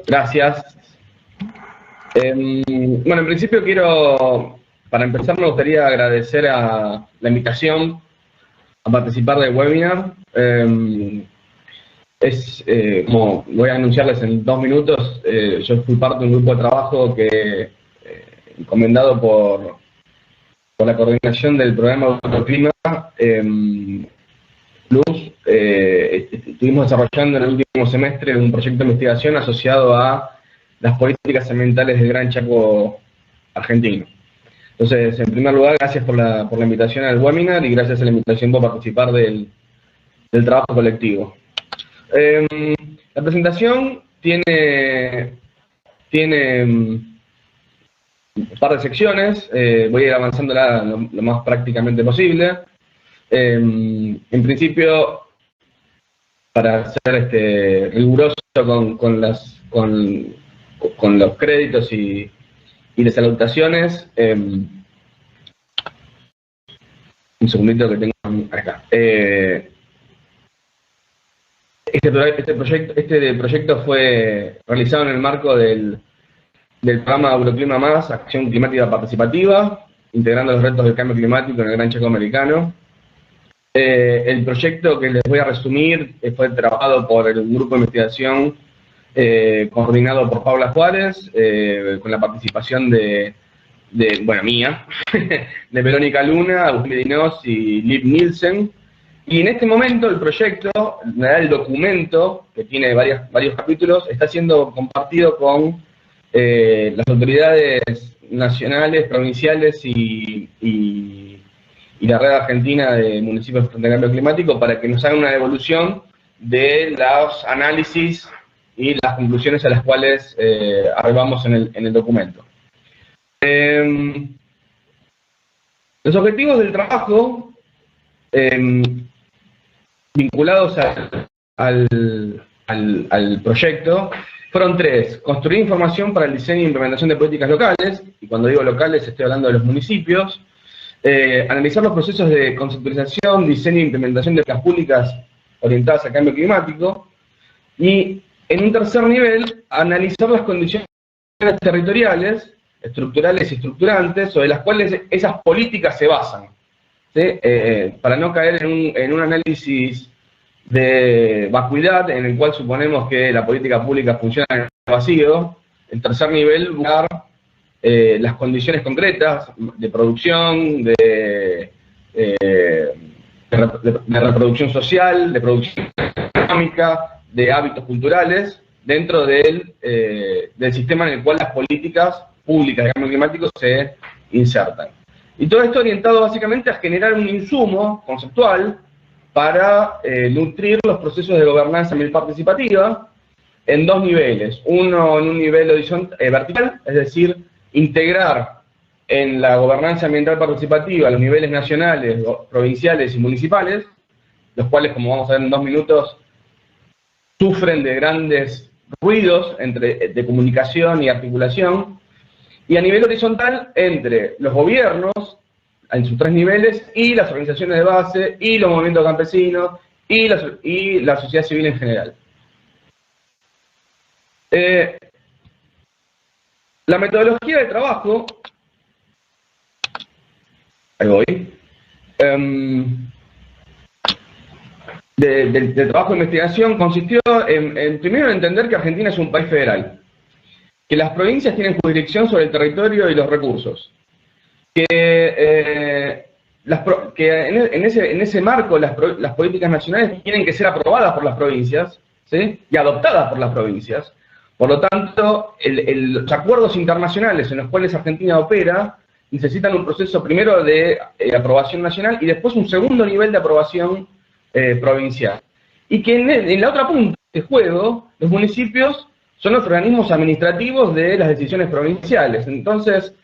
Gracias. Bueno, en principio para empezar me gustaría agradecer a la invitación a participar del webinar. Como voy a anunciarles en 2 minutos, yo fui parte de un grupo de trabajo encomendado por la coordinación del programa Autoclima. Luz, estuvimos desarrollando en el último semestre un proyecto de investigación asociado a las políticas ambientales del Gran Chaco argentino. Entonces, en primer lugar, gracias por la invitación al webinar y gracias a la invitación por participar del trabajo colectivo. La presentación tiene un par de secciones, voy a ir avanzándola lo más prácticamente posible. En principio, para ser riguroso con los créditos y las anotaciones, un segundito que tengo acá. Este proyecto fue realizado en el marco del programa Euroclima Más, Acción Climática Participativa, integrando los retos del cambio climático en el Gran Chaco Americano. El proyecto que les voy a resumir fue trabajado por un grupo de investigación coordinado por Paula Juárez, con la participación mía, de Verónica Luna, Agustín Medinós y Liv Nielsen. Y en este momento el proyecto, el documento, que tiene varios capítulos, está siendo compartido con las autoridades nacionales, provinciales y la Red Argentina de Municipios frente al Cambio Climático para que nos hagan una devolución de los análisis y las conclusiones a las cuales arribamos en el documento. Los objetivos del trabajo vinculados al proyecto fueron 3. Construir información para el diseño e implementación de políticas locales, y cuando digo locales estoy hablando de los municipios. Analizar los procesos de conceptualización, diseño e implementación de políticas públicas orientadas al cambio climático. Y en un tercer nivel, analizar las condiciones territoriales, estructurales y estructurantes, sobre las cuales esas políticas se basan, ¿sí? Para no caer en un análisis de vacuidad, en el cual suponemos que la política pública funciona en el vacío. En tercer nivel, buscar las condiciones concretas de producción, de reproducción social, de producción económica, de hábitos culturales, dentro del sistema en el cual las políticas públicas de cambio climático se insertan. Y todo esto orientado básicamente a generar un insumo conceptual para nutrir los procesos de gobernanza ambiental participativa en 2 niveles. Uno en un nivel vertical, es decir, integrar en la gobernanza ambiental participativa los niveles nacionales, provinciales y municipales, los cuales, como vamos a ver en 2 minutos, sufren de grandes ruidos de comunicación y articulación, y a nivel horizontal entre los gobiernos, en sus 3 niveles, y las organizaciones de base, y los movimientos campesinos, y la sociedad civil en general. La metodología de trabajo, ahí voy, del trabajo de investigación consistió primero en entender que Argentina es un país federal, que las provincias tienen jurisdicción sobre el territorio y los recursos, que en ese marco las políticas nacionales tienen que ser aprobadas por las provincias, ¿sí? Y adoptadas por las provincias. Por lo tanto, los acuerdos internacionales en los cuales Argentina opera necesitan un proceso primero de aprobación nacional y después un segundo nivel de aprobación provincial. Y que en la otra punta de juego, los municipios son los organismos administrativos de las decisiones provinciales. Entonces,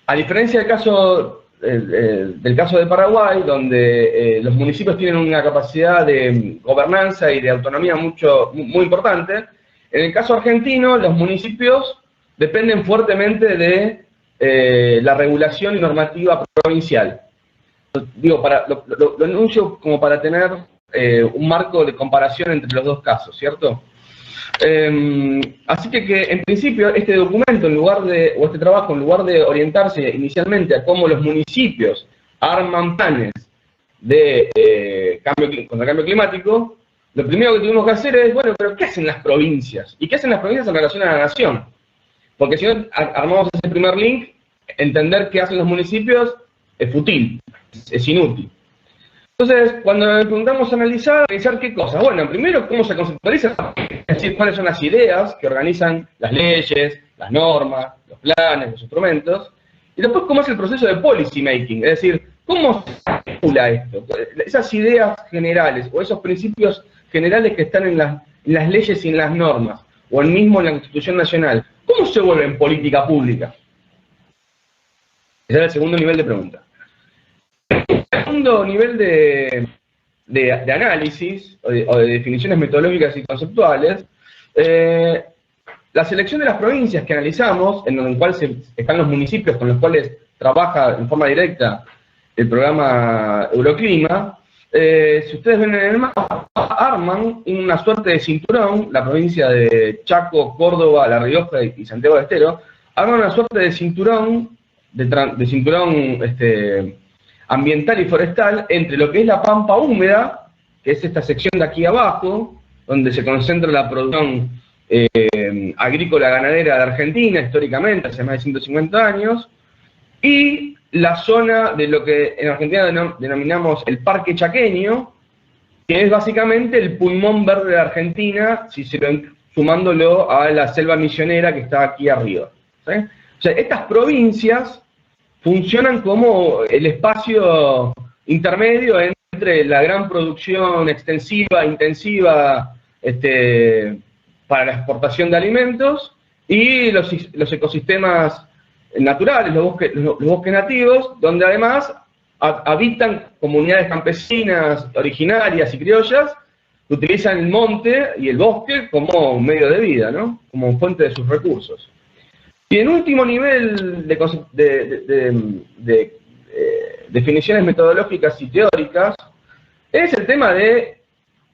a diferencia del caso de Paraguay, donde los municipios tienen una capacidad de gobernanza y de autonomía muy importante, en el caso argentino, los municipios dependen fuertemente de la regulación y normativa provincial. Digo, lo anuncio como para tener un marco de comparación entre los 2 casos, ¿cierto? Así que en principio este documento, o este trabajo, en lugar de orientarse inicialmente a cómo los municipios arman planes de contra el cambio climático, lo primero que tuvimos que hacer es, bueno, pero ¿qué hacen las provincias? ¿Y qué hacen las provincias en relación a la nación? Porque si no armamos ese primer link, entender qué hacen los municipios es fútil, es inútil. Entonces, cuando nos preguntamos analizar qué cosas. Bueno, primero, cómo se conceptualiza, es decir, cuáles son las ideas que organizan las leyes, las normas, los planes, los instrumentos, y después cómo es el proceso de policy making, es decir, cómo se articula esto, esas ideas generales o esos principios generales que están en las leyes y en las normas, o en mismo en la Constitución Nacional, ¿cómo se vuelven política pública? Ese era el segundo nivel de pregunta. El segundo nivel de análisis o de definiciones metodológicas y conceptuales, la selección de las provincias que analizamos, en el cual están los municipios con los cuales trabaja en forma directa el programa Euroclima, si ustedes ven en el mapa, arman una suerte de cinturón, la provincia de Chaco, Córdoba, La Rioja y Santiago del Estero, arman una suerte de cinturón, ambiental y forestal entre lo que es la pampa húmeda, que es esta sección de aquí abajo, donde se concentra la producción agrícola ganadera de Argentina, históricamente, hace más de 150 años, y la zona de lo que en Argentina denominamos el Parque Chaqueño, que es básicamente el pulmón verde de Argentina, sumándolo a la selva misionera que está aquí arriba. ¿Sí? O sea, estas provincias funcionan como el espacio intermedio entre la gran producción extensiva, intensiva, para la exportación de alimentos, y los ecosistemas naturales, los bosques nativos, donde además habitan comunidades campesinas originarias y criollas que utilizan el monte y el bosque como un medio de vida, ¿no? Como fuente de sus recursos. Y en último nivel de definiciones metodológicas y teóricas, es el tema de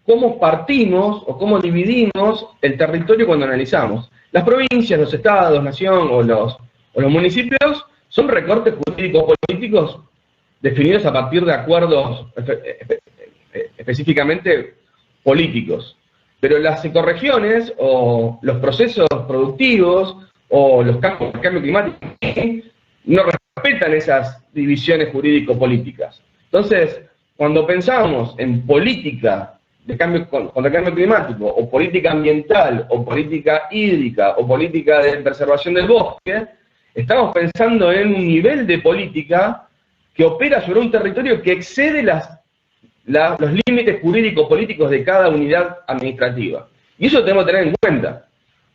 cómo partimos o cómo dividimos el territorio cuando analizamos. Las provincias, los estados, nación o los municipios son recortes jurídico-políticos definidos a partir de acuerdos específicamente políticos. Pero las ecorregiones o los procesos productivos o el cambio climático no respetan esas divisiones jurídico-políticas. Entonces, cuando pensamos en política contra el cambio climático, o política ambiental, o política hídrica, o política de preservación del bosque, estamos pensando en un nivel de política que opera sobre un territorio que excede los límites jurídico-políticos de cada unidad administrativa. Y eso tenemos que tener en cuenta,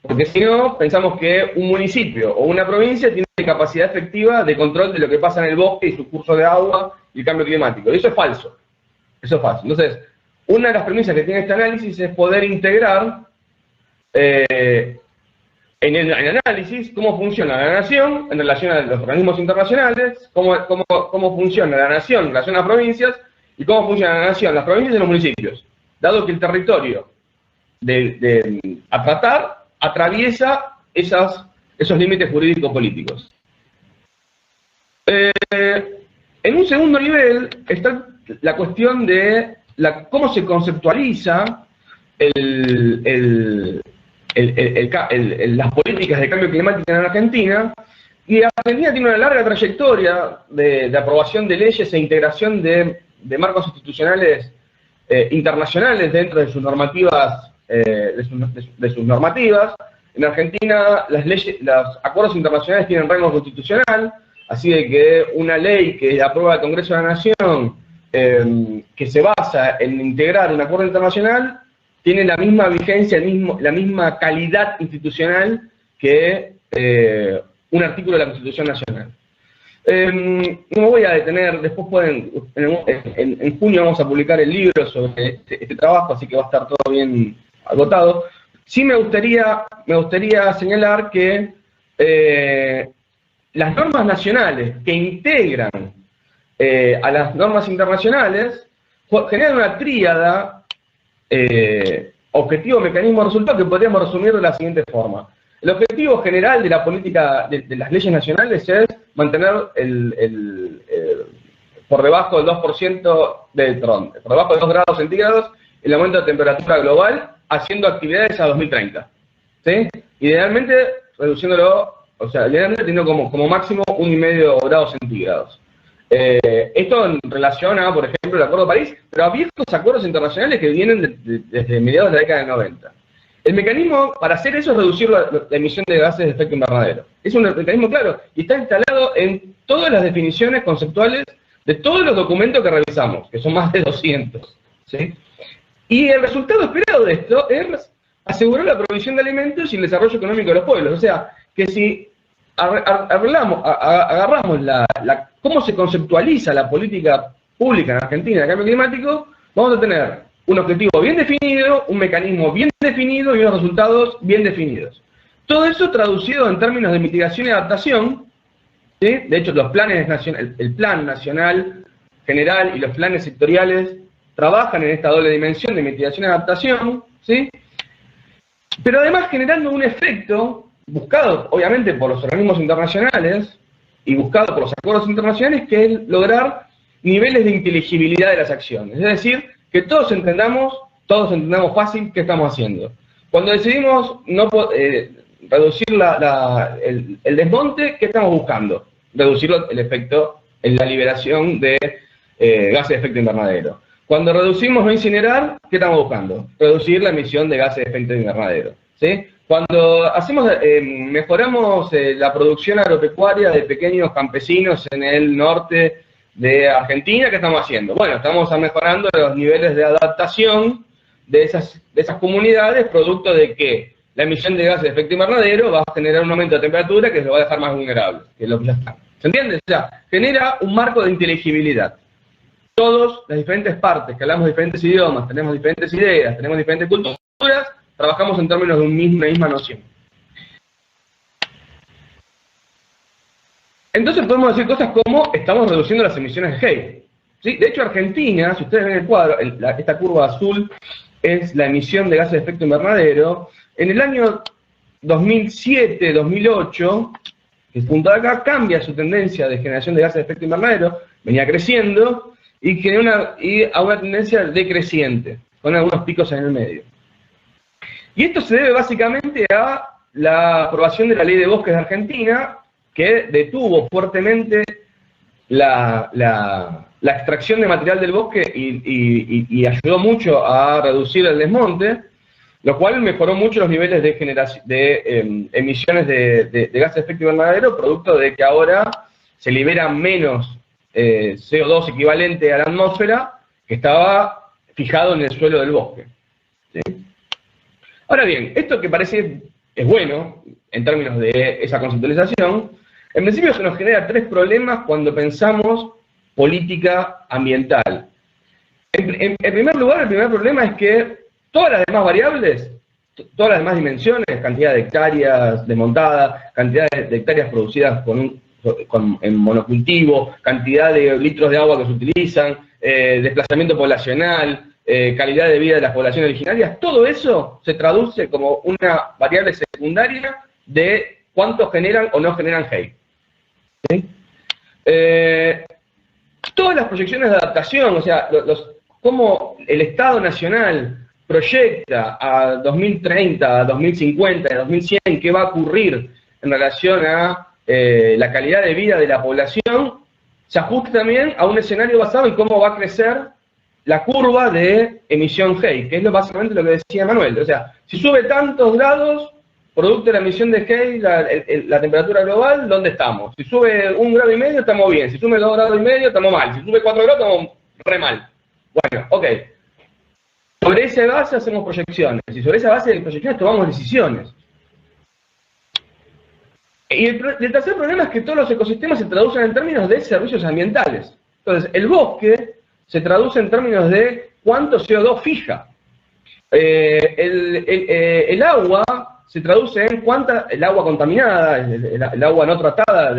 porque si no, pensamos que un municipio o una provincia tiene capacidad efectiva de control de lo que pasa en el bosque y su curso de agua y el cambio climático. Y eso es falso. Eso es falso. Entonces, una de las premisas que tiene este análisis es poder integrar en el análisis cómo funciona la nación en relación a los organismos internacionales, cómo funciona la nación en relación a las provincias, y cómo funciona la nación, las provincias y los municipios, dado que el territorio a tratar atraviesa esos límites jurídico-políticos. En un segundo nivel está la cuestión de cómo se conceptualiza las políticas de cambio climático en Argentina, y Argentina tiene una larga trayectoria de aprobación de leyes e integración de marcos institucionales internacionales dentro de sus normativas, En Argentina los acuerdos internacionales tienen rango constitucional, así de que una ley que aprueba el Congreso de la Nación, que se basa en integrar un acuerdo internacional, tiene la misma vigencia, la misma calidad institucional que un artículo de la Constitución Nacional. No me voy a detener, después en junio vamos a publicar el libro sobre este trabajo, así que va a estar todo bien agotado. Sí me gustaría señalar que las normas nacionales que integran a las normas internacionales generan una tríada objetivo, mecanismo, resultado, que podríamos resumir de la siguiente forma. El objetivo general de la política de las leyes nacionales es mantener por debajo del 2% por debajo de 2 grados centígrados el aumento de temperatura global, haciendo actividades a 2030. ¿Sí? Idealmente, reduciéndolo, o sea, idealmente teniendo como máximo 1,5 grados centígrados. Esto en relación a, por ejemplo, el Acuerdo de París, pero a viejos acuerdos internacionales que vienen desde mediados de la década del 90. El mecanismo para hacer eso es reducir la emisión de gases de efecto invernadero. Es un mecanismo claro y está instalado en todas las definiciones conceptuales de todos los documentos que revisamos, que son más de 200. ¿Sí? Y el resultado esperado de esto es asegurar la provisión de alimentos y el desarrollo económico de los pueblos. O sea, que si agarramos cómo se conceptualiza la política pública en Argentina de cambio climático, vamos a tener un objetivo bien definido, un mecanismo bien definido y unos resultados bien definidos. Todo eso traducido en términos de mitigación y adaptación, ¿sí? De hecho, los planes el Plan Nacional General y los planes sectoriales trabajan en esta doble dimensión de mitigación y adaptación, ¿sí? Pero además generando un efecto buscado, obviamente, por los organismos internacionales y buscado por los acuerdos internacionales, que es lograr niveles de inteligibilidad de las acciones. Es decir, que todos entendamos fácil qué estamos haciendo. Cuando decidimos reducir el desmonte, ¿qué estamos buscando? Reducir el efecto en la liberación de gases de efecto invernadero. Cuando reducimos no incinerar, ¿qué estamos buscando? Reducir la emisión de gases de efecto invernadero. ¿Sí? Cuando mejoramos la producción agropecuaria de pequeños campesinos en el norte de Argentina, ¿qué estamos haciendo? Bueno, estamos mejorando los niveles de adaptación de esas comunidades, producto de que la emisión de gases de efecto invernadero va a generar un aumento de temperatura que los va a dejar más vulnerables que los que ya están. ¿Se entiende? O sea, genera un marco de inteligibilidad. Todos, las diferentes partes, que hablamos diferentes idiomas, tenemos diferentes ideas, tenemos diferentes culturas, trabajamos en términos de una misma noción. Entonces podemos decir cosas como estamos reduciendo las emisiones de Hay. ¿Sí? De hecho, Argentina, si ustedes ven el cuadro, esta curva azul es la emisión de gases de efecto invernadero. En el año 2007-2008, que es punto de acá, cambia su tendencia de generación de gases de efecto invernadero, venía creciendo, y a una tendencia decreciente, con algunos picos en el medio. Y esto se debe básicamente a la aprobación de la Ley de Bosques de Argentina, que detuvo fuertemente la extracción de material del bosque y ayudó mucho a reducir el desmonte, lo cual mejoró mucho los niveles de emisiones de gases de efecto invernadero, producto de que ahora se libera menos CO2 equivalente a la atmósfera que estaba fijado en el suelo del bosque. ¿Sí? Ahora bien, esto que parece es bueno en términos de esa conceptualización, en principio se nos genera 3 problemas cuando pensamos política ambiental. En primer lugar, el primer problema es que todas las demás variables, todas las demás dimensiones, cantidad de hectáreas desmontadas, cantidad de hectáreas producidas en monocultivo, cantidad de litros de agua que se utilizan, desplazamiento poblacional, calidad de vida de las poblaciones originarias, todo eso se traduce como una variable secundaria de cuánto generan o no generan Hay. ¿Sí? Todas las proyecciones de adaptación, o sea, cómo el Estado Nacional proyecta a 2030, a 2050, a 2100, qué va a ocurrir en relación a la calidad de vida de la población, se ajusta también a un escenario basado en cómo va a crecer la curva de emisión Hay, que es básicamente lo que decía Manuel. O sea, si sube tantos grados, producto de la emisión de Hay, la temperatura global, ¿dónde estamos? Si sube 1,5 grados, estamos bien. Si sube 2,5 grados, estamos mal. Si sube 4 grados, estamos re mal. Bueno, ok. Sobre esa base hacemos proyecciones. Y sobre esa base de proyecciones tomamos decisiones. Y el tercer problema es que todos los ecosistemas se traducen en términos de servicios ambientales. Entonces, el bosque se traduce en términos de cuánto CO2 fija. El agua se traduce en el agua contaminada, el agua no tratada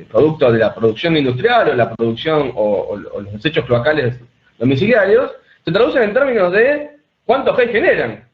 producto de la producción industrial o la producción o los desechos cloacales domiciliarios, se traducen en términos de ¿Cuántos G generan?